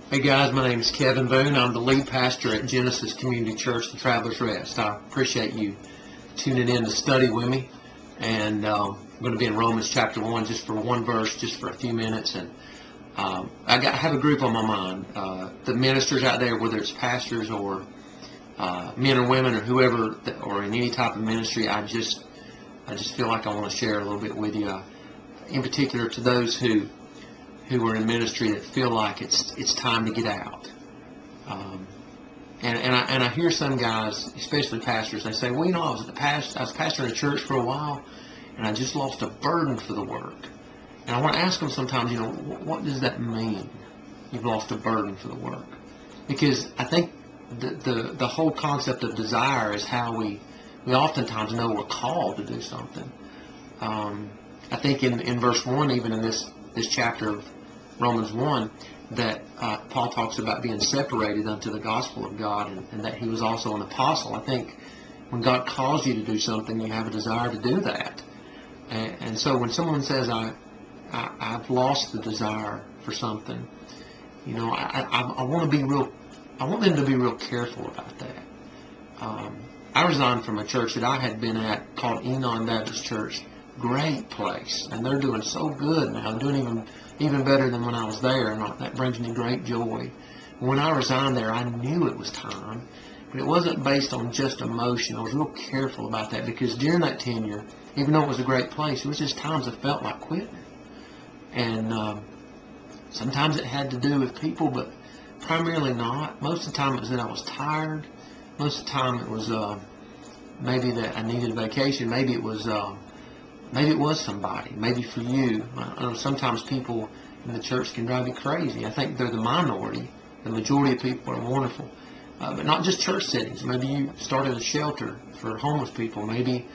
Hey guys, my name is Kevin Boone. I'm the lead pastor at Genesis Community Church, the Travelers Rest. I appreciate you tuning in to study with me. And I'm going to be in Romans chapter 1 just for one verse, just for a few minutes. And I have a group on my mind. The ministers out there, whether it's pastors or men or women or whoever, or in any type of ministry, I just feel like I want to share a little bit with you. In particular, to those who are in ministry that feel like it's time to get out. And I hear some guys, especially pastors, they say, well, I was pastoring a church for a while, and I just lost a burden for the work. And I want to ask them sometimes, what does that mean? You've lost a burden for the work. Because I think the whole concept of desire is how we oftentimes know we're called to do something. I think in verse 1, even in this chapter of Romans 1, that Paul talks about being separated unto the gospel of God, and that he was also an apostle. I think when God calls you to do something, you have a desire to do that. And so when someone says, I've lost the desire for something, I want them to be real careful about that. I resigned from a church that I had been at called Enon Baptist Church. Great place, and they're doing so good now. They're doing even better than when I was there, and that brings me great joy. When I resigned there, I knew it was time, but it wasn't based on just emotion. I was real careful about that, because during that tenure, even though it was a great place, it was just times I felt like quitting. And sometimes it had to do with people, but primarily not. Most of the time it was that I was tired. Most of the time it was maybe that I needed a vacation. Maybe it was somebody. Maybe for you. I know sometimes people in the church can drive you crazy. I think they're the minority. The majority of people are wonderful. But not just church settings. Maybe you started a shelter for homeless people. Maybe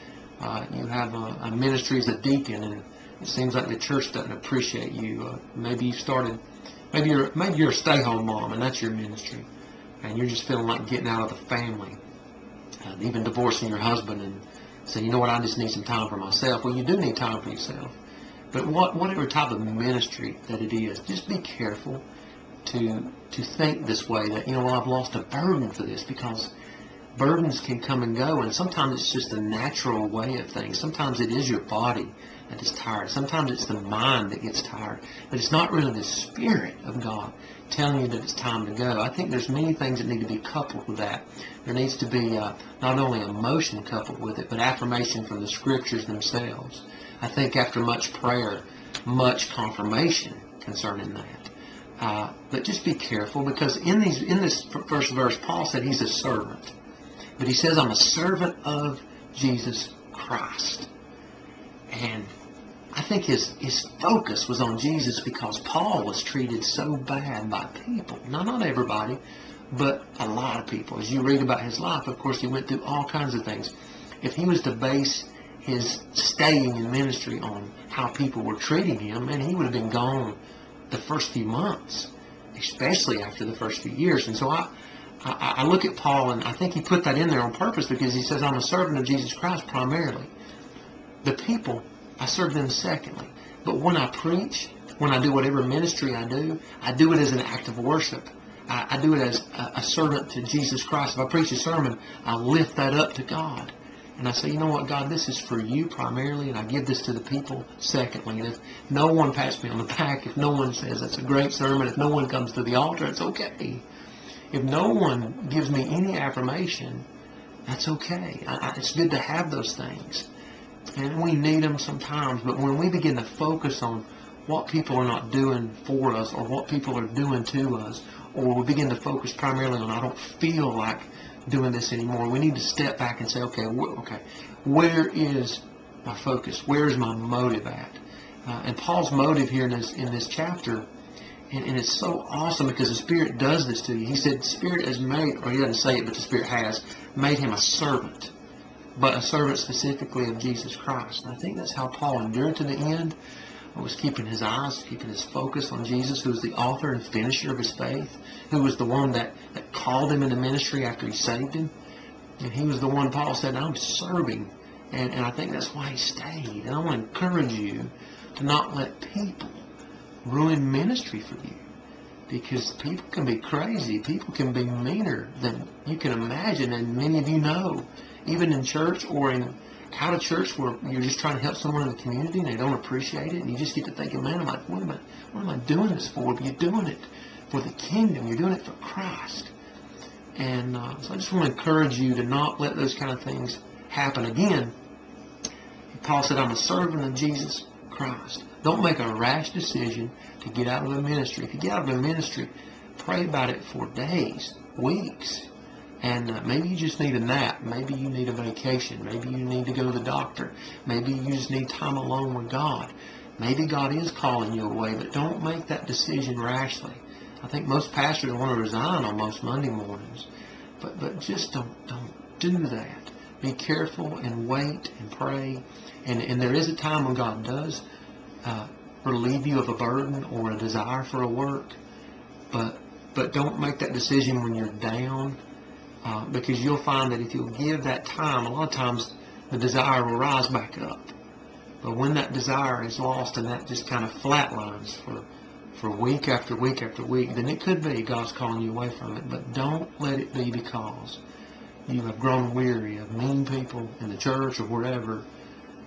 you have a ministry as a deacon, and it seems like the church doesn't appreciate you. Maybe you're a stay-home mom, and that's your ministry. And you're just feeling like getting out of the family. Even divorcing your husband and say, I just need some time for myself. Well, you do need time for yourself. But whatever type of ministry that it is, just be careful to think this way, that, I've lost a burden for this, because burdens can come and go, and sometimes it's just a natural way of things. Sometimes it is your body that is tired. Sometimes it's the mind that gets tired. But it's not really the Spirit of God telling you that it's time to go. I think there's many things that need to be coupled with that. There needs to be not only emotion coupled with it, but affirmation from the Scriptures themselves. I think after much prayer, much confirmation concerning that. But just be careful, because in this first verse, Paul said he's a servant. But he says, I'm a servant of Jesus Christ. And I think his focus was on Jesus, because Paul was treated so bad by people. Not everybody, but a lot of people. As you read about his life, of course, he went through all kinds of things. If he was to base his staying in ministry on how people were treating him, man, he would have been gone the first few months, especially after the first few years. And so I look at Paul, and I think he put that in there on purpose, because he says, I'm a servant of Jesus Christ primarily. The people, I serve them secondly. But when I preach, when I do whatever ministry I do it as an act of worship. I do it as a servant to Jesus Christ. If I preach a sermon, I lift that up to God. And I say, you know what, God, this is for you primarily, and I give this to the people secondly. And if no one pats me on the back, if no one says that's a great sermon, if no one comes to the altar, it's okay. If no one gives me any affirmation, that's okay. It's good to have those things. And we need them sometimes. But when we begin to focus on what people are not doing for us, or what people are doing to us, or we begin to focus primarily on, I don't feel like doing this anymore, we need to step back and say, okay, where is my focus? Where is my motive at? And Paul's motive here in this chapter, and it's so awesome, because the Spirit does this to you. He said, the Spirit has made, or he doesn't say it, but the Spirit has made him a servant, but a servant specifically of Jesus Christ. And I think that's how Paul endured to the end. Was keeping his eyes, keeping his focus on Jesus, who was the author and finisher of his faith, who was the one that called him into ministry after he saved him. And he was the one, Paul said, I'm serving. And I think that's why he stayed. And I want to encourage you to not let people ruin ministry for you. because people can be crazy. People can be meaner than you can imagine, and many of you know, even in church or in out of church where you're just trying to help someone in the community and they don't appreciate it, and you just get to thinking, man, what am I doing this for? But you're doing it for the kingdom. You're doing it for Christ. And so I just want to encourage you to not let those kind of things happen again. Paul said, I'm a servant of Jesus Christ. Don't make a rash decision to get out of the ministry. If you get out of the ministry, pray about it for days, weeks. And maybe you just need a nap. Maybe you need a vacation. Maybe you need to go to the doctor. Maybe you just need time alone with God. Maybe God is calling you away, but don't make that decision rashly. I think most pastors want to resign on most Monday mornings, but just don't do that. Be careful and wait and pray. And there is a time when God does relieve you of a burden or a desire for a work, but don't make that decision when you're down, because you'll find that if you'll give that time, a lot of times the desire will rise back up. But when that desire is lost and that just kind of flatlines for week after week after week, then it could be God's calling you away from it. But don't let it be because you have grown weary of mean people in the church or wherever,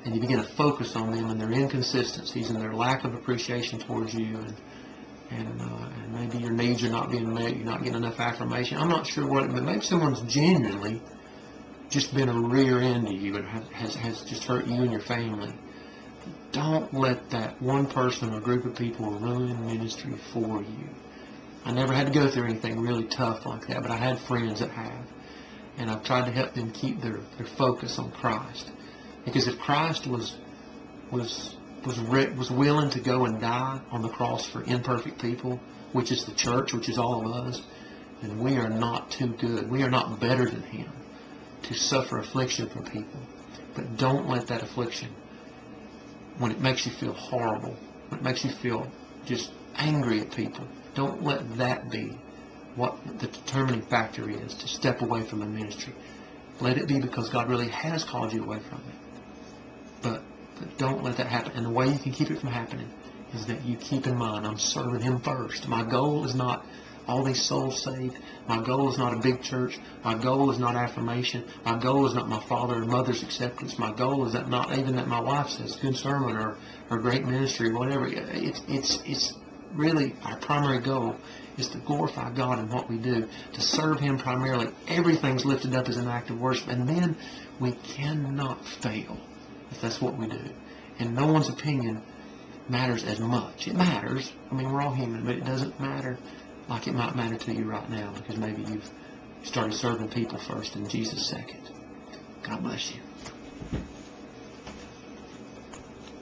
and you begin to focus on them and their inconsistencies and their lack of appreciation towards you, and maybe your needs are not being met, you're not getting enough affirmation. I'm not sure what, but maybe someone's genuinely just been a rear end to you and has just hurt you and your family. Don't let that one person or group of people ruin ministry for you. I never had to go through anything really tough like that, but I had friends that have. And I've tried to help them keep their focus on Christ. Because if Christ was willing to go and die on the cross for imperfect people, which is the church, which is all of us, then we are not too good. We are not better than Him to suffer affliction from people. But don't let that affliction, when it makes you feel horrible, when it makes you feel just angry at people, don't let that be what the determining factor is to step away from the ministry. Let it be because God really has called you away from it. But don't let that happen. And the way you can keep it from happening is that you keep in mind, I'm serving Him first. My goal is not all these souls saved. My goal is not a big church. My goal is not affirmation. My goal is not my father and mother's acceptance. My goal is that not even that my wife says good sermon or great ministry or whatever. It's really our primary goal is to glorify God in what we do, to serve Him primarily. Everything's lifted up as an act of worship, and then we cannot fail if that's what we do. And no one's opinion matters as much. It matters. I mean, we're all human, but it doesn't matter like it might matter to you right now, because maybe you've started serving people first and Jesus second. God bless you.